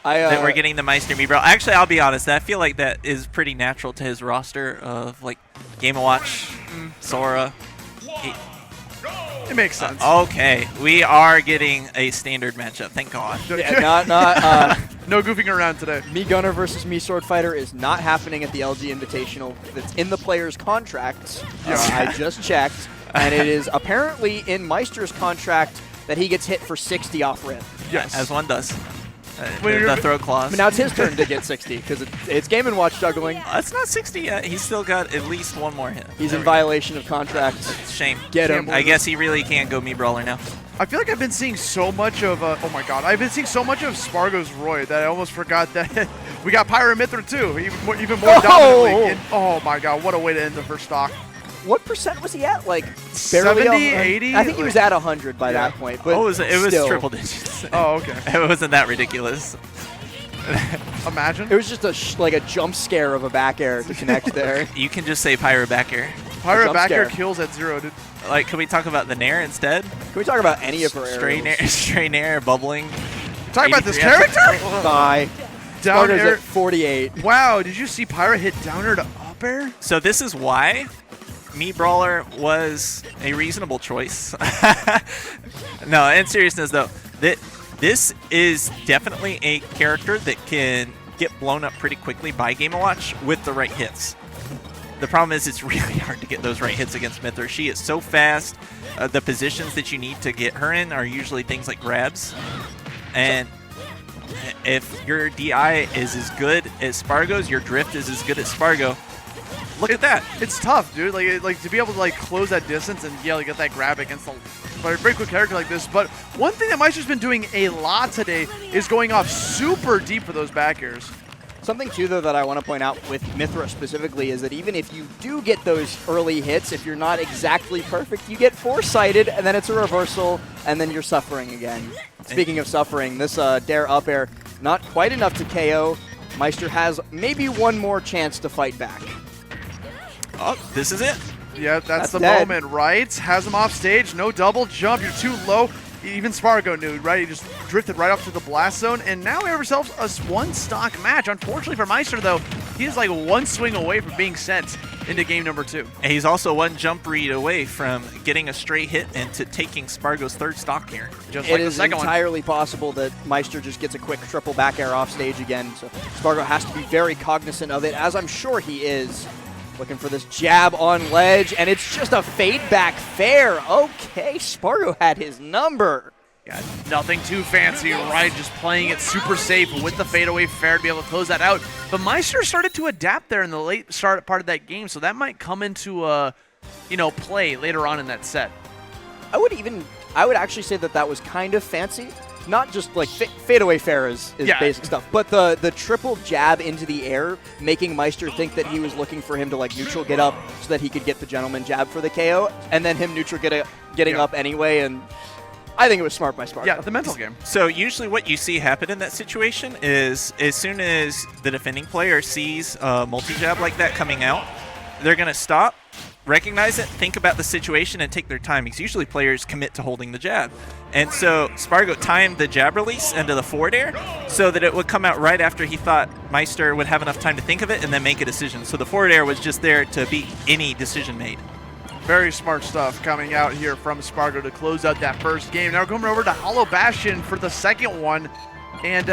that we're getting the Maister Mibro. Actually, I'll be honest. I feel like that is pretty natural to his roster of like Game & Watch, Sora. It makes sense. Okay, we are getting a standard matchup. Thank God. Yeah, no goofing around today. Me Gunner versus Me Sword Fighter is not happening at the LG Invitational. It's in the players' contracts. I just checked, and it is apparently in Meister's contract that he gets hit for 60 off rip. Yes, as one does. The throat clause. But now it's his turn to get 60 because it's Game & Watch juggling. It's not 60 yet. He's still got at least one more hit. He's in violation of contract. Shame. Get him. I guess he really can't go Me Brawler now. I feel like I've been seeing so much of, oh my god, I've been seeing so much of Sparg0's Roy that I almost forgot that we got Pyra Mithra too, even more dominantly. And, oh my god, what a way to end the first stock. What percent was he at? Like barely 70, 80? I think he was at 100 by that point. But it was still. triple digits. Oh, okay. It wasn't that ridiculous. Imagine. It was just like a jump scare of a back air to connect there. You can just say Pyra back air. Pyra back air kills at 0, dude. Like, can we talk about the Nair instead? Can we talk about any of her aerials? Straight Nair, bubbling. Talk about this character? Bye. Down air at 48. Wow, did you see Pyra hit down air to up air? So this is why Me Brawler was a reasonable choice. No, in seriousness though, this is definitely a character that can get blown up pretty quickly by Game & Watch with the right hits. The problem is it's really hard to get those right hits against Mithra. She is so fast. The positions that you need to get her in are usually things like grabs. And if your DI is as good as Sparg0's, your drift is as good as Sparg0. Look at that. It's tough, dude. Like to be able to like close that distance and get that grab against a very quick character like this. But one thing that Meister's been doing a lot today is going off super deep for those back airs. Something too though that I want to point out with Mithra specifically is that even if you do get those early hits, if you're not exactly perfect, you get foresighted and then it's a reversal and then you're suffering again. Speaking of suffering, this dare up air, not quite enough to KO. Meister has maybe one more chance to fight back. Oh, this is it. Yeah, that's the dead. moment, right? Has him off stage, no double jump, you're too low. Even Sparg0 knew, right? He just drifted right up to the blast zone, and now we have ourselves a one-stock match. Unfortunately for Meister, though, he is like one swing away from being sent into game number 2. And he's also one jump read away from getting a straight hit and to taking Sparg0's third stock here. Just It like the is second entirely possible that Meister just gets a quick triple back air off stage again, so Sparg0 has to be very cognizant of it, as I'm sure he is. Looking for this jab on ledge, and it's just a fade back fair. Okay, Sparg0 had his number. Got nothing too fancy, right? Just playing it super safe with the fadeaway fair to be able to close that out. But Meister started to adapt there in the late start part of that game, so that might come into play later on in that set. I would actually say that was kind of fancy. Not just like fadeaway fair is basic stuff, but the triple jab into the air, making Meister think that he was looking for him to like neutral get up so that he could get the gentleman jab for the KO, and then him neutral getting up anyway, and I think it was smart by Sparg0. Yeah, the mental game. So usually what you see happen in that situation is as soon as the defending player sees a multi-jab like that coming out, they're going to stop, recognize it, think about the situation, and take their time, because usually players commit to holding the jab. And so Sparg0 timed the jab release into the forward air so that it would come out right after he thought Meister would have enough time to think of it and then make a decision. So the forward air was just there to beat any decision made. Very smart stuff coming out here from Sparg0 to close out that first game. Now we're coming over to Hollow Bastion for the second one. And,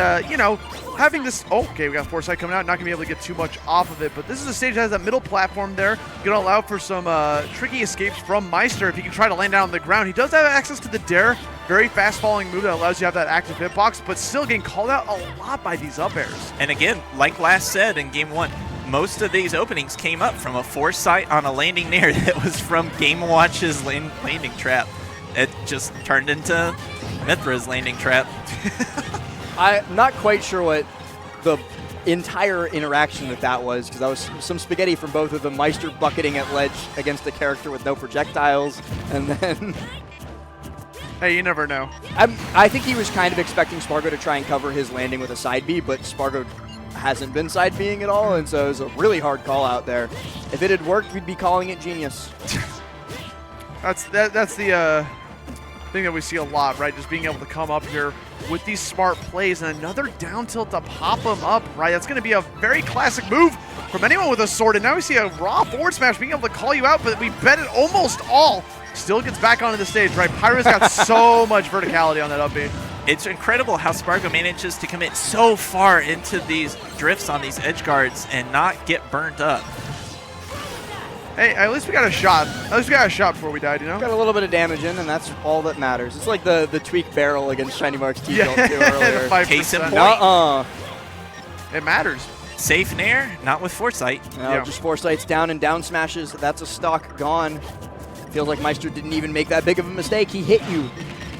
having this... Oh, okay, we got Foresight coming out. Not going to be able to get too much off of it. But this is a stage that has that middle platform there. Going to allow for some tricky escapes from Meister if he can try to land down on the ground. He does have access to the dare. Very fast-falling move that allows you to have that active hitbox, but still getting called out a lot by these up airs. And again, like last said in Game 1, most of these openings came up from a Foresight on a landing Nair that was from Game & Watch's landing trap. It just turned into Mithra's landing trap. I'm not quite sure what the entire interaction that was, because that was some spaghetti from both of them. Meister bucketing at ledge against a character with no projectiles, and then... Hey, you never know. I think he was kind of expecting Sparg0 to try and cover his landing with a side B, but Sparg0 hasn't been side B'ing at all, and so it was a really hard call out there. If it had worked, we'd be calling it genius. That's the thing that we see a lot, right? Just being able to come up here with these smart plays and another down tilt to pop him up, right? That's going to be a very classic move from anyone with a sword. And now we see a raw forward smash being able to call you out, but we bet it almost all. Still gets back onto the stage, right? Pyro's got so much verticality on that up B. It's incredible how Sparg0 manages to commit so far into these drifts on these edge guards and not get burned up. Hey, at least we got a shot. At least we got a shot before we died, you know? Got a little bit of damage in, and that's all that matters. It's like the Tweek barrel against ShinyMark's T-Belt too earlier. 5%. Case in point. Nuh-uh. It matters. Safe nair, not with foresight. No, just foresights down and down smashes. That's a stock gone. Feels like Maister didn't even make that big of a mistake. He hit you.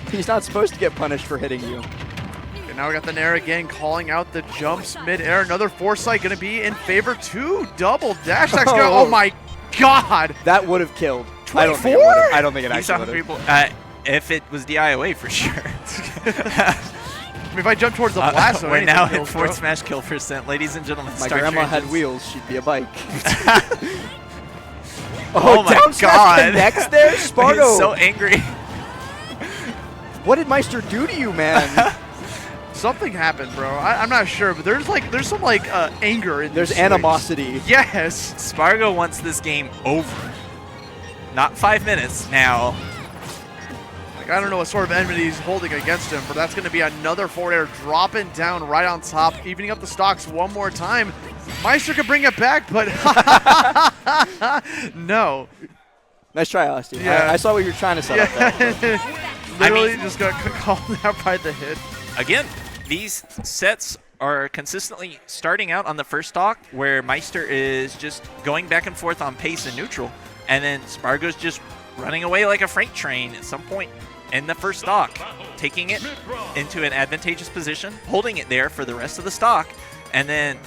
He's not supposed to get punished for hitting you. Okay, now we got the nair again, calling out the jumps mid-air. Another foresight going to be in favor. 2 double dash attacks. Oh my God. That would have killed. 24? I don't think it You saw actually would people, have. if it was DIOA for sure. I mean, if I jump towards the blast, we're now at forward smash kill percent. Ladies and gentlemen, My start grandma your had engines. wheels. She'd be a bike. Oh my down smash God. connects there? Sparg0. He's so angry. What did Maister do to you, man? Something happened, bro. I'm not sure, but there's some anger in There's this animosity. swing. Yes. Sparg0 wants this game over. Not 5 minutes now. Like, I don't know what sort of enmity he's holding against him, but that's going to be another forward air dropping down right on top, evening up the stocks one more time. Maister could bring it back, but no. Nice try, Austin. Yeah. I saw what you were trying to set up there. Literally just got called out by the hit. Again, these sets are consistently starting out on the first stock where Maister is just going back and forth on pace and neutral, and then Sparg0's just running away like a freight train at some point in the first stock, taking it into an advantageous position, holding it there for the rest of the stock, and then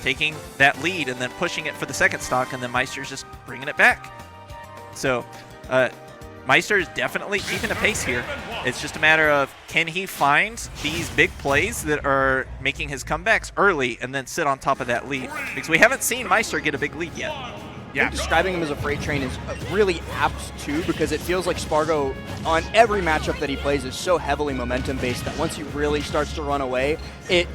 taking that lead and then pushing it for the second stock, and then Maister's just bringing it back. So Maister is definitely keeping a pace here. It's just a matter of, can he find these big plays that are making his comebacks early and then sit on top of that lead? Because we haven't seen Maister get a big lead yet. I think describing him as a freight train is really apt too, because it feels like Sparg0 on every matchup that he plays is so heavily momentum based that once he really starts to run away,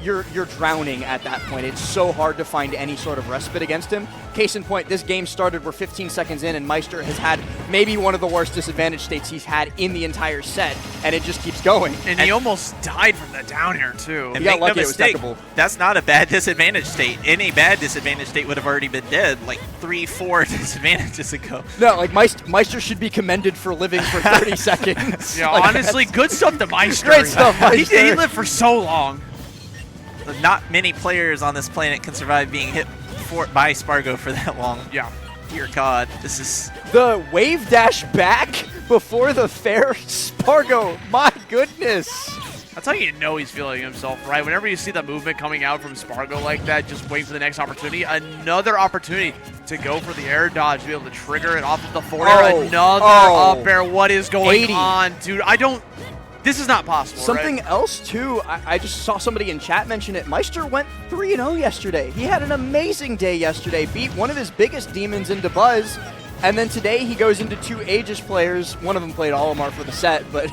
you're drowning at that point. It's so hard to find any sort of respite against him. Case in point, this game started, we're 15 seconds in, and Maister has had maybe one of the worst disadvantage states he's had in the entire set, and it just keeps going. And he almost died from the down air too. And got make no lucky, it was mistake, technical. that's not a bad disadvantage state. Any bad disadvantage state would have already been dead like 3-4 disadvantages ago. No, like Maister should be commended for living for 30 seconds. Yeah, Like, honestly, good stuff to Maister. Great stuff, Maister. He lived for so long. Not many players on this planet can survive being hit by Sparg0 for that long. Yeah. Dear God, this is... The wave dash back before the fair Sparg0. My goodness. That's how you know he's feeling himself, right? Whenever you see the movement coming out from Sparg0 like that, just waiting for the next opportunity. Another opportunity to go for the air dodge, to be able to trigger it off of the forward air. Another up air. What is going 80. on, dude? This is not possible. Something right? else, too, I just saw somebody in chat mention it. Maister went 3-0 yesterday. He had an amazing day yesterday, beat one of his biggest demons in Dabuz, and then today he goes into 2 Aegis players. One of them played Olimar for the set, but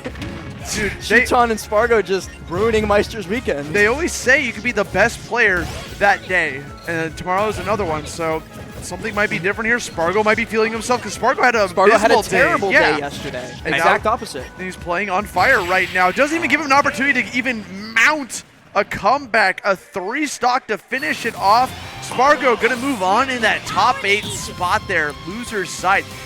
Dude, Shuton and Sparg0 just ruining Maister's weekend. They always say you can be the best player that day, and tomorrow's another one, so something might be different here. Sparg0 might be feeling himself, because Sparg0 had a terrible day. day yesterday. And Exact now, opposite. And he's playing on fire right now. Doesn't even give him an opportunity to even mount a comeback, a 3-stock to finish it off. Sparg0 going to move on in that top 8 spot there, loser's side.